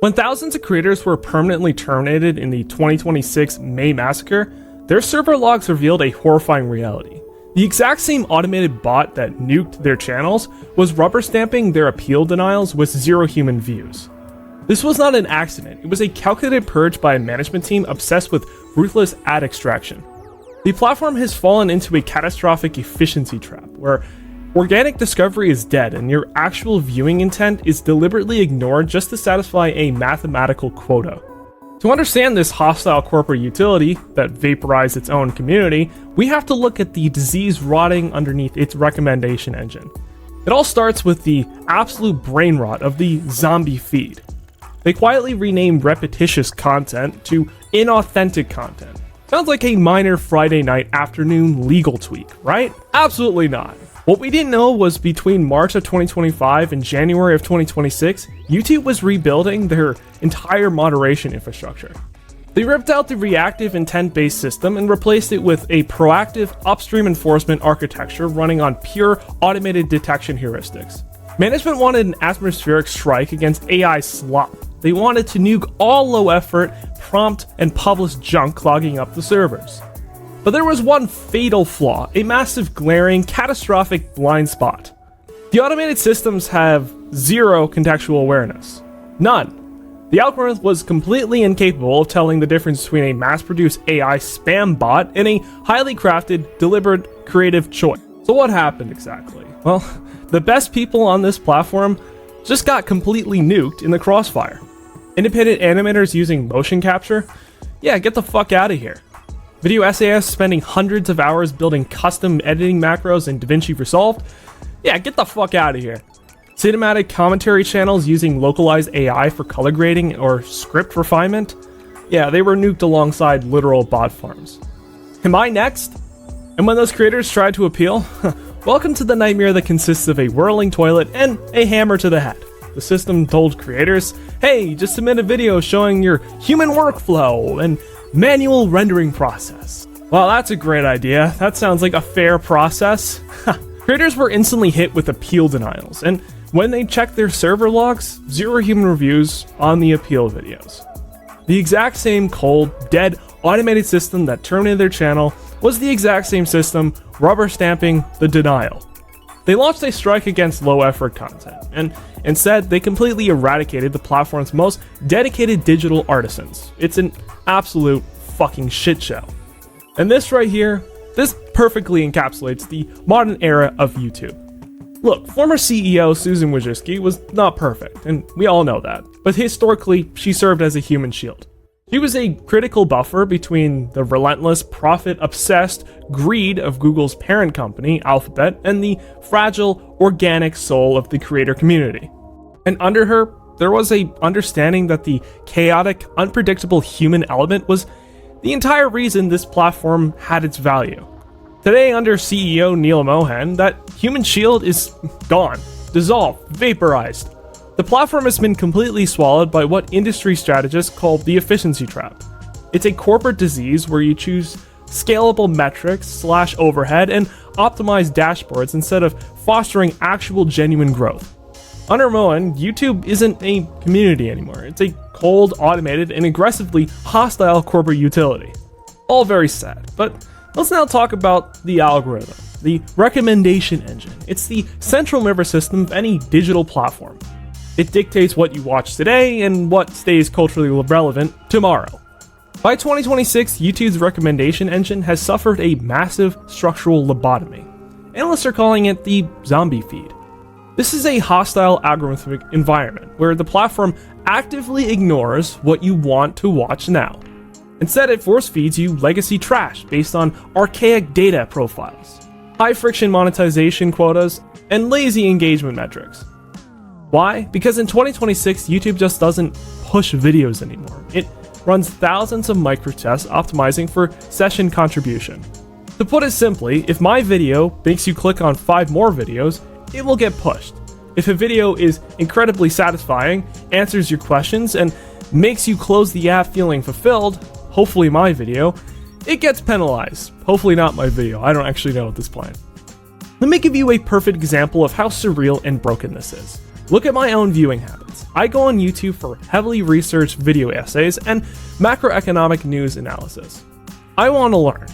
When thousands of creators were permanently terminated in the 2026 May Massacre, their server logs revealed a horrifying reality. The exact same automated bot that nuked their channels was rubber stamping their appeal denials with 0 human views. This was not an accident, it was a calculated purge by a management team obsessed with ruthless ad extraction. The platform has fallen into a catastrophic efficiency trap, where organic discovery is dead and your actual viewing intent is deliberately ignored just to satisfy a mathematical quota. To understand this hostile corporate utility that vaporized its own community, we have to look at the disease rotting underneath its recommendation engine. It all starts with the absolute brain rot of the zombie feed. They quietly renamed repetitious content to inauthentic content. Sounds like a minor Friday night afternoon legal tweak, right? Absolutely not. What we didn't know was between March of 2025 and January of 2026, YouTube was rebuilding their entire moderation infrastructure. They ripped out the reactive intent-based system and replaced it with a proactive upstream enforcement architecture running on pure automated detection heuristics. Management wanted an atmospheric strike against AI slop. They wanted to nuke all low-effort, prompt, and published junk clogging up the servers. But there was one fatal flaw, a massive, glaring, catastrophic blind spot. The automated systems have 0 contextual awareness. None. The algorithm was completely incapable of telling the difference between a mass-produced AI spam bot and a highly crafted, deliberate, creative choice. So what happened exactly? Well, the best people on this platform just got completely nuked in the crossfire. Independent animators using motion capture? Yeah, get the fuck out of here. Video essayists spending hundreds of hours building custom editing macros in DaVinci Resolve? Yeah, get the fuck out of here. Cinematic commentary channels using localized AI for color grading or script refinement? Yeah, they were nuked alongside literal bot farms. Am I next? And when those creators tried to appeal, welcome to the nightmare that consists of a whirling toilet and a hammer to the head. The system told creators, hey, just submit a video showing your human workflow and manual rendering process. Well, that's a great idea. That sounds like a fair process. Creators were instantly hit with appeal denials, and when they checked their server logs, 0 human reviews on the appeal videos. The exact same cold, dead, automated system that terminated their channel was the exact same system rubber stamping the denial. They launched a strike against low-effort content, and instead, they completely eradicated the platform's most dedicated digital artisans. It's an absolute fucking shit show. And this right here, this perfectly encapsulates the modern era of YouTube. Look, former CEO Susan Wojcicki was not perfect, and we all know that, but historically, she served as a human shield. She was a critical buffer between the relentless, profit-obsessed greed of Google's parent company, Alphabet, and the fragile, organic soul of the creator community. And under her, there was a understanding that the chaotic, unpredictable human element was the entire reason this platform had its value. Today, under CEO Neal Mohan, that human shield is gone, dissolved, vaporized. The platform has been completely swallowed by what industry strategists call the efficiency trap. It's a corporate disease where you choose scalable metrics / overhead and optimize dashboards instead of fostering actual genuine growth. Under Mohan, YouTube isn't a community anymore. It's a cold, automated, and aggressively hostile corporate utility. All very sad, but let's now talk about the algorithm, the recommendation engine. It's the central nervous system of any digital platform. It dictates what you watch today and what stays culturally relevant tomorrow. By 2026, YouTube's recommendation engine has suffered a massive structural lobotomy. Analysts are calling it the zombie feed. This is a hostile algorithmic environment where the platform actively ignores what you want to watch now. Instead, it force feeds you legacy trash based on archaic data profiles, high friction monetization quotas, and lazy engagement metrics. Why? Because in 2026, YouTube just doesn't push videos anymore. It runs thousands of microtests optimizing for session contribution. To put it simply, if my video makes you click on 5 more videos, it will get pushed. If a video is incredibly satisfying, answers your questions, and makes you close the app feeling fulfilled, hopefully my video, it gets penalized. Hopefully not my video, I don't actually know at this point. Let me give you a perfect example of how surreal and broken this is. Look at my own viewing habits. I go on YouTube for heavily researched video essays and macroeconomic news analysis. I want to learn.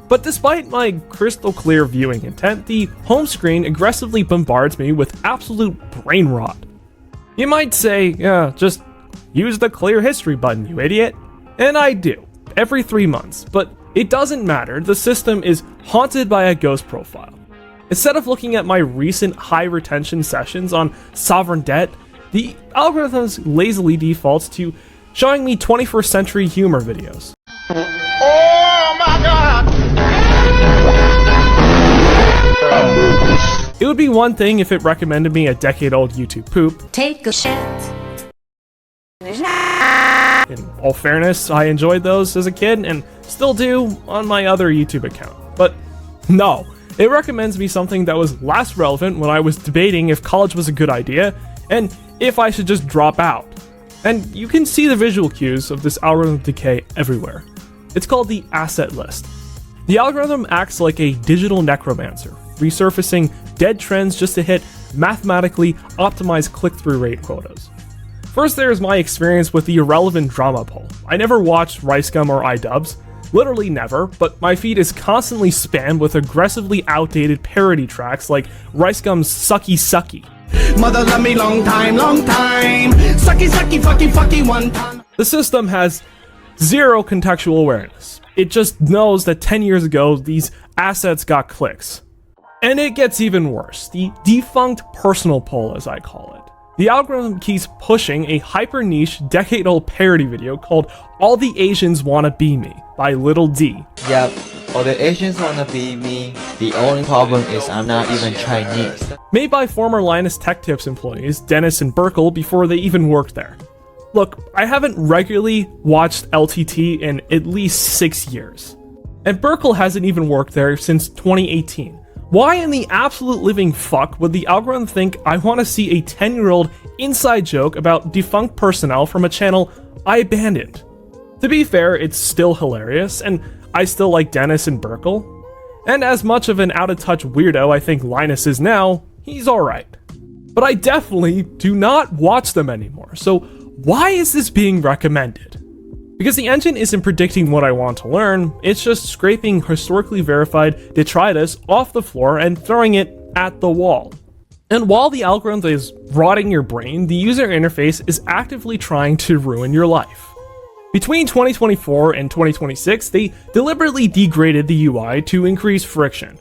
But despite my crystal clear viewing intent, the home screen aggressively bombards me with absolute brain rot. You might say, yeah, just use the clear history button, you idiot. And I do, every 3 months, but it doesn't matter, the system is haunted by a ghost profile. Instead of looking at my recent high retention sessions on sovereign debt, the algorithms lazily defaults to showing me 21st century humor videos. Oh my god! It would be one thing if it recommended me a decade-old YouTube poop. Take a shit. In all fairness, I enjoyed those as a kid and still do on my other YouTube account. But no, it recommends me something that was last relevant when I was debating if college was a good idea and if I should just drop out. And you can see the visual cues of this algorithm decay everywhere. It's called the asset list. The algorithm acts like a digital necromancer, resurfacing dead trends just to hit mathematically optimized click-through rate quotas. First, there's my experience with the irrelevant drama poll. I never watched Ricegum or iDubbbz, literally never, but my feed is constantly spammed with aggressively outdated parody tracks like Ricegum's Sucky Sucky. Mother love me long time, sucky, sucky, fucky, fucky, one time. The system has zero contextual awareness. It just knows that 10 years ago, these assets got clicks. And it gets even worse, the defunct personal poll, as I call it. The algorithm keeps pushing a hyper-niche, decade-old parody video called All the Asians Wanna Be Me by Little D. Yep, all the Asians wanna be me. The only problem is I'm not even Chinese. Made by former Linus Tech Tips employees Dennis and Burkle before they even worked there. Look, I haven't regularly watched LTT in at least 6 years. And Burkle hasn't even worked there since 2018. Why in the absolute living fuck would the algorithm think I want to see a 10-year-old inside joke about defunct personnel from a channel I abandoned? To be fair, it's still hilarious, and I still like Dennis and Burkle. And as much of an out-of-touch weirdo I think Linus is now, he's alright. But I definitely do not watch them anymore, so why is this being recommended? Because the engine isn't predicting what I want to learn, it's just scraping historically verified detritus off the floor and throwing it at the wall. And while the algorithm is rotting your brain, the user interface is actively trying to ruin your life. Between 2024 and 2026, they deliberately degraded the UI to increase friction.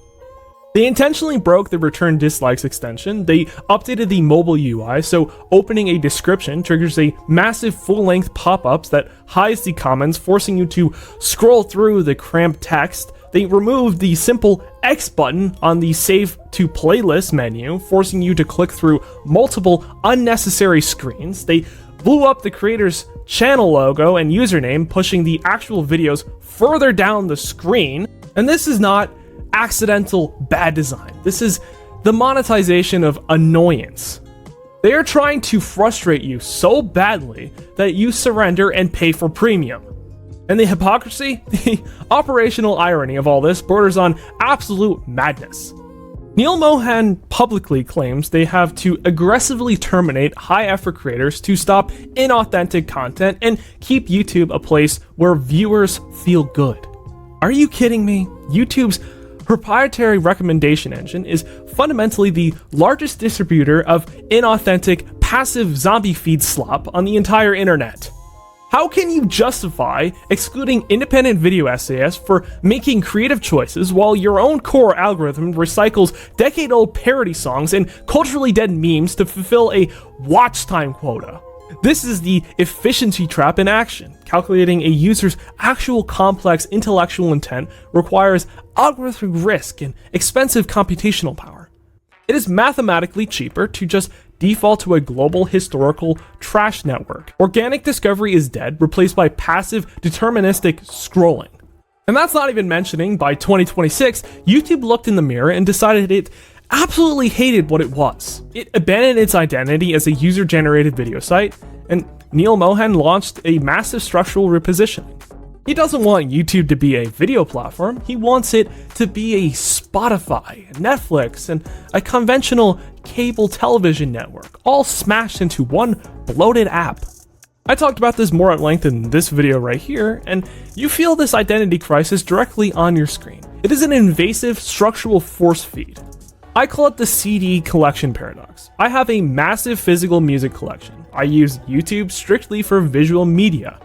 They intentionally broke the return dislikes extension, they updated the mobile UI so opening a description triggers a massive full-length pop-ups that hides the comments, forcing you to scroll through the cramped text. They removed the simple X button on the Save to Playlist menu, forcing you to click through multiple unnecessary screens. They blew up the creator's channel logo and username, pushing the actual videos further down the screen. And this is not accidental bad design. This is the monetization of annoyance. They are trying to frustrate you so badly that you surrender and pay for premium. And the hypocrisy, the operational irony of all this borders on absolute madness. Neal Mohan publicly claims they have to aggressively terminate high-effort creators to stop inauthentic content and keep YouTube a place where viewers feel good. Are you kidding me? YouTube's proprietary recommendation engine is fundamentally the largest distributor of inauthentic, passive zombie feed slop on the entire internet. How can you justify excluding independent video essayists for making creative choices while your own core algorithm recycles decade-old parody songs and culturally dead memes to fulfill a watch time quota? This is the efficiency trap in action. Calculating a user's actual complex intellectual intent requires algorithmic risk and expensive computational power. It is mathematically cheaper to just default to a global historical trash network. Organic discovery is dead, replaced by passive deterministic scrolling. And that's not even mentioning, by 2026, YouTube looked in the mirror and decided it absolutely hated what it was. It abandoned its identity as a user-generated video site, and Neal Mohan launched a massive structural repositioning. He doesn't want YouTube to be a video platform, he wants it to be a Spotify, Netflix, and a conventional cable television network, all smashed into one bloated app. I talked about this more at length in this video right here, and you feel this identity crisis directly on your screen. It is an invasive structural force feed. I call it the CD collection paradox. I have a massive physical music collection. I use YouTube strictly for visual media,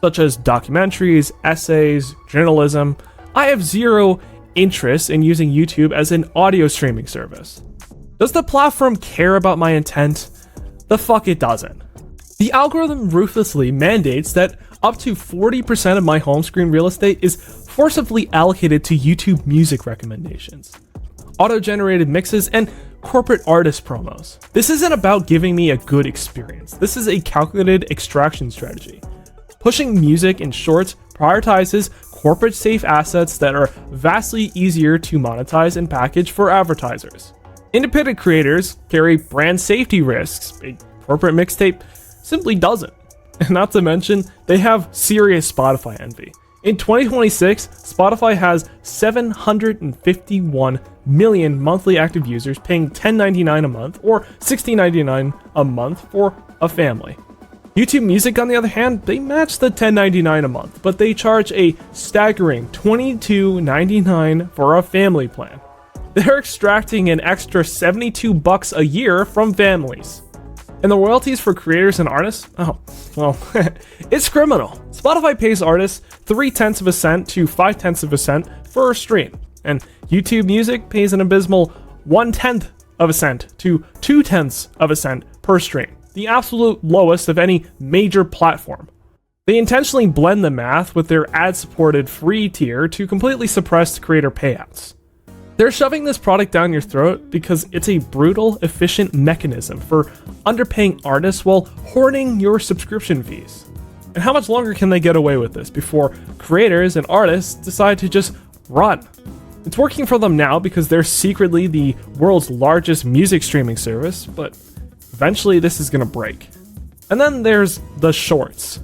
such as documentaries, essays, journalism. I have zero interest in using YouTube as an audio streaming service. Does the platform care about my intent? The fuck it doesn't. The algorithm ruthlessly mandates that up to 40% of my home screen real estate is forcibly allocated to YouTube music recommendations, auto-generated mixes, and corporate artist promos. This isn't about giving me a good experience. This is a calculated extraction strategy. Pushing music in shorts prioritizes corporate safe assets that are vastly easier to monetize and package for advertisers. Independent creators carry brand safety risks. A corporate mixtape simply doesn't. And not to mention, they have serious Spotify envy. In 2026, Spotify has 751 million monthly active users paying $10.99 a month or $16.99 a month for a family. YouTube Music, on the other hand, they match the $10.99 a month, but they charge a staggering $22.99 for a family plan. They're extracting an extra $72 a year from families. And the royalties for creators and artists? Oh, well, it's criminal. Spotify pays artists 0.3 cents to 0.5 cents for a stream, and YouTube Music pays an abysmal 0.1 cent to 0.2 cents per stream, the absolute lowest of any major platform. They intentionally blend the math with their ad-supported free tier to completely suppress creator payouts. They're shoving this product down your throat because it's a brutal, efficient mechanism for underpaying artists while hoarding your subscription fees. And how much longer can they get away with this before creators and artists decide to just run? It's working for them now because they're secretly the world's largest music streaming service, but eventually this is gonna break. And then there's the shorts.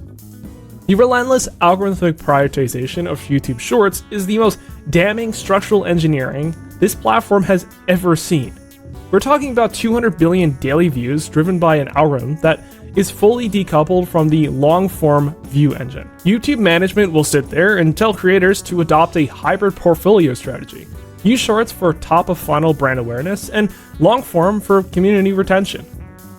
The relentless algorithmic prioritization of YouTube Shorts is the most damning structural engineering this platform has ever seen. We're talking about 200 billion daily views driven by an algorithm that is fully decoupled from the long-form view engine. YouTube management will sit there and tell creators to adopt a hybrid portfolio strategy. Use Shorts for top-of-funnel brand awareness and long-form for community retention.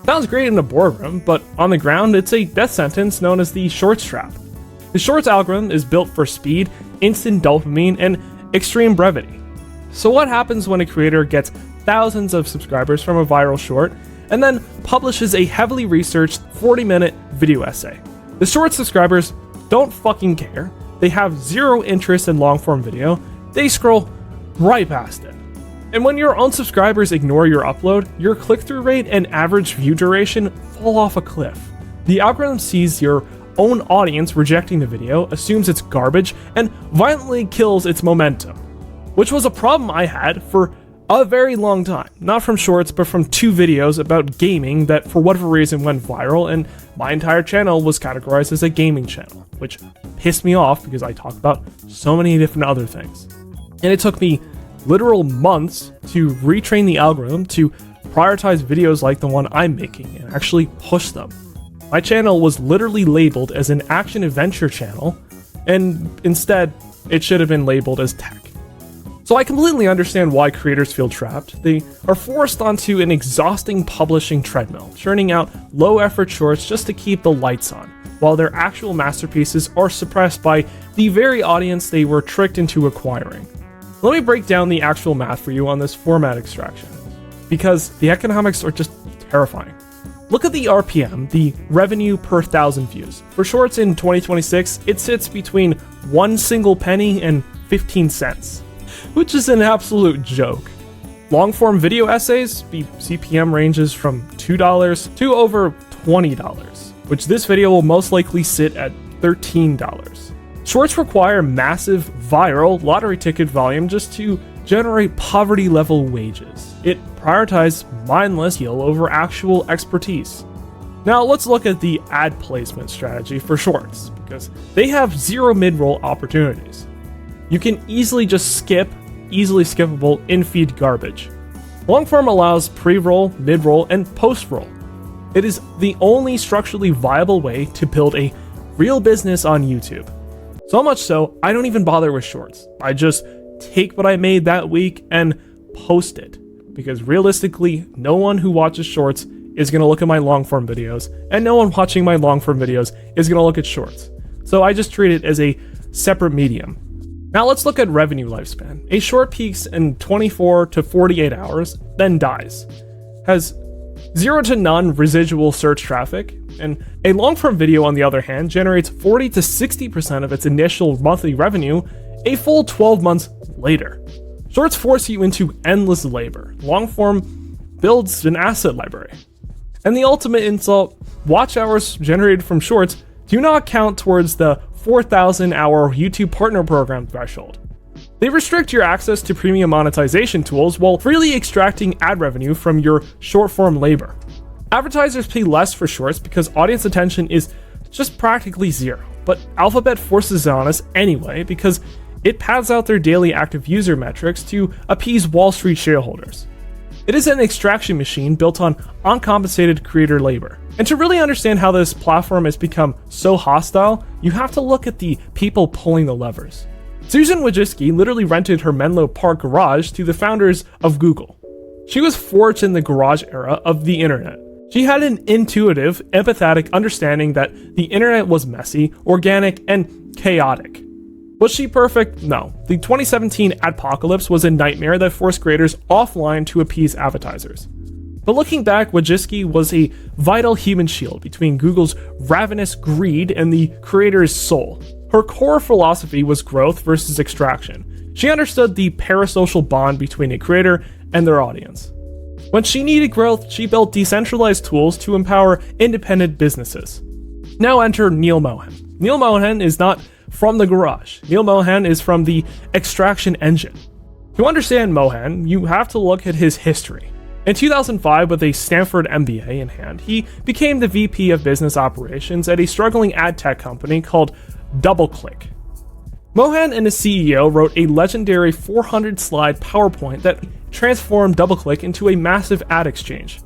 Sounds great in a boardroom, but on the ground it's a death sentence known as the Shorts trap. The Shorts algorithm is built for speed, instant dopamine, and extreme brevity. So what happens when a creator gets thousands of subscribers from a viral short and then publishes a heavily researched 40-minute video essay? The Short subscribers don't fucking care. They have zero interest in long-form video. They scroll right past it. And when your own subscribers ignore your upload, your click-through rate and average view duration fall off a cliff. The algorithm sees your own audience rejecting the video, assumes it's garbage, and violently kills its momentum. Which was a problem I had for a very long time. Not from Shorts, but from 2 videos about gaming that for whatever reason went viral, and my entire channel was categorized as a gaming channel, which pissed me off because I talk about so many different other things. And it took me literal months to retrain the algorithm to prioritize videos like the one I'm making and actually push them. My channel was literally labeled as an action-adventure channel, and instead, it should have been labeled as tech. So I completely understand why creators feel trapped. They are forced onto an exhausting publishing treadmill, churning out low-effort shorts just to keep the lights on, while their actual masterpieces are suppressed by the very audience they were tricked into acquiring. Let me break down the actual math for you on this format extraction, because the economics are just terrifying. Look at the RPM, the revenue per 1,000 views. For Shorts in 2026, it sits between 1 single penny and 15 cents, which is an absolute joke. Long-form video essays, the CPM ranges from $2 to over $20, which this video will most likely sit at $13. Shorts require massive viral lottery ticket volume just to generate poverty-level wages. It prioritizes mindless skill over actual expertise. Now let's look at the ad placement strategy for shorts, because they have zero mid-roll opportunities. You can easily just skip easily skippable in-feed garbage. Longform allows pre-roll, mid-roll, and post-roll. It is the only structurally viable way to build a real business on YouTube. So much so, I don't even bother with shorts. I just take what I made that week and post it. Because realistically, no one who watches shorts is going to look at my long-form videos, and no one watching my long-form videos is going to look at shorts. So I just treat it as a separate medium. Now let's look at revenue lifespan. A short peaks in 24 to 48 hours, then dies. Has 0 to none residual search traffic, and a long-form video, on the other hand, generates 40 to 60% of its initial monthly revenue a full 12 months later. Shorts force you into endless labor. Long-form builds an asset library. And the ultimate insult, watch hours generated from shorts do not count towards the 4,000 hour YouTube partner program threshold. They restrict your access to premium monetization tools while freely extracting ad revenue from your short form labor. Advertisers pay less for shorts because audience attention is just practically zero, but Alphabet forces it on us anyway because it pads out their daily active user metrics to appease Wall Street shareholders. It is an extraction machine built on uncompensated creator labor. And to really understand how this platform has become so hostile, you have to look at the people pulling the levers. Susan Wojcicki literally rented her Menlo Park garage to the founders of Google. She was forged in the garage era of the internet. She had an intuitive, empathetic understanding that the internet was messy, organic, and chaotic. Was she perfect? No. The 2017 adpocalypse was a nightmare that forced creators offline to appease advertisers. But looking back, Wojcicki was a vital human shield between Google's ravenous greed and the creator's soul. Her core philosophy was growth versus extraction. She understood the parasocial bond between a creator and their audience. When she needed growth, she built decentralized tools to empower independent businesses. Now enter Neal Mohan. Neal Mohan is not from the garage. Neal Mohan is from the extraction engine. To understand Mohan, you have to look at his history. In 2005, with a Stanford MBA in hand, he became the VP of Business Operations at a struggling ad tech company called DoubleClick. Mohan and his CEO wrote a legendary 400-slide PowerPoint that transformed DoubleClick into a massive ad exchange.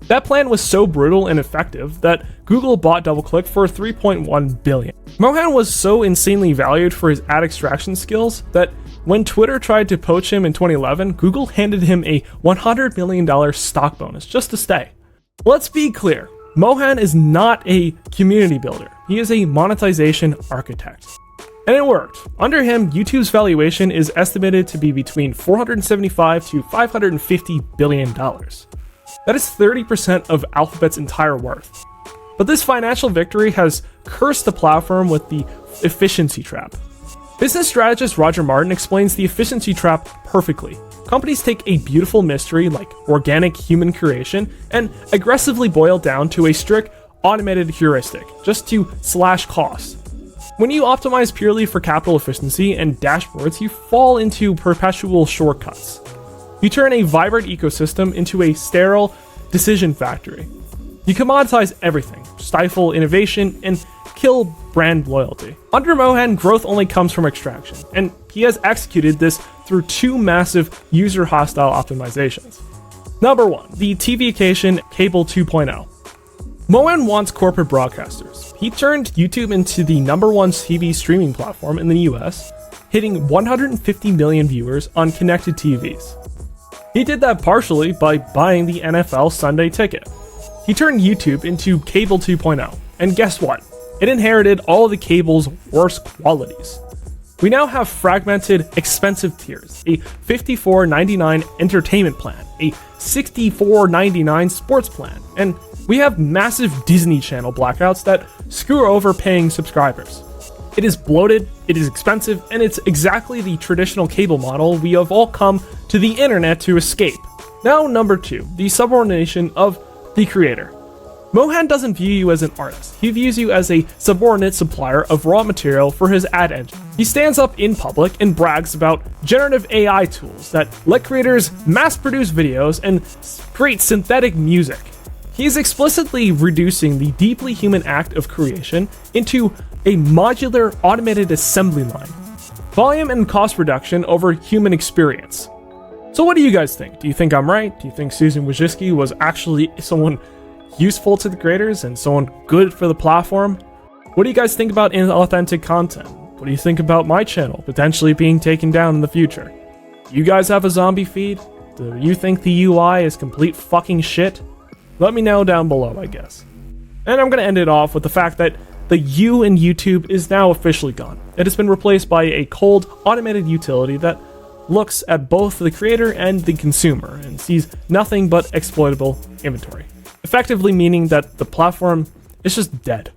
That plan was so brutal and effective that Google bought DoubleClick for $3.1 billion. Mohan was so insanely valued for his ad extraction skills that when Twitter tried to poach him in 2011, Google handed him a $100 million stock bonus just to stay. Let's be clear, Mohan is not a community builder. He is a monetization architect. And it worked. Under him, YouTube's valuation is estimated to be between $475 to $550 billion. That is 30% of Alphabet's entire worth. But this financial victory has cursed the platform with the efficiency trap. Business strategist Roger Martin explains the efficiency trap perfectly. Companies take a beautiful mystery like organic human creation and aggressively boil down to a strict automated heuristic just to slash costs. When you optimize purely for capital efficiency and dashboards, you fall into perpetual shortcuts. You turn a vibrant ecosystem into a sterile decision factory. You commoditize everything, stifle innovation, and kill brand loyalty. Under Mohan, growth only comes from extraction, and he has executed this through two massive user-hostile optimizations. Number 1, the TVication Cable 2.0. Mohan wants corporate broadcasters. He turned YouTube into the #1 TV streaming platform in the US, hitting 150 million viewers on connected TVs. He did that partially by buying the NFL Sunday Ticket. He turned YouTube into Cable 2.0, and guess what? It inherited all of the cable's worst qualities. We now have fragmented, expensive tiers, a $54.99 entertainment plan, a $64.99 sports plan, and we have massive Disney Channel blackouts that screw over paying subscribers. It is bloated, it is expensive, and it's exactly the traditional cable model we have all come to the internet to escape. Now, number 2, the subordination of the creator. Mohan doesn't view you as an artist. He views you as a subordinate supplier of raw material for his ad engine. He stands up in public and brags about generative AI tools that let creators mass produce videos and create synthetic music. He is explicitly reducing the deeply human act of creation into a modular automated assembly line. Volume and cost reduction over human experience. So what do you guys think? Do you think I'm right? Do you think Susan Wojcicki was actually someone useful to the creators and someone good for the platform? What do you guys think about inauthentic content? What do you think about my channel potentially being taken down in the future? You guys have a zombie feed? Do you think the UI is complete fucking shit? Let me know down below, I guess. And I'm gonna end it off with the fact that the U in YouTube is now officially gone. It has been replaced by a cold, automated utility that looks at both the creator and the consumer and sees nothing but exploitable inventory. Effectively meaning that the platform is just dead.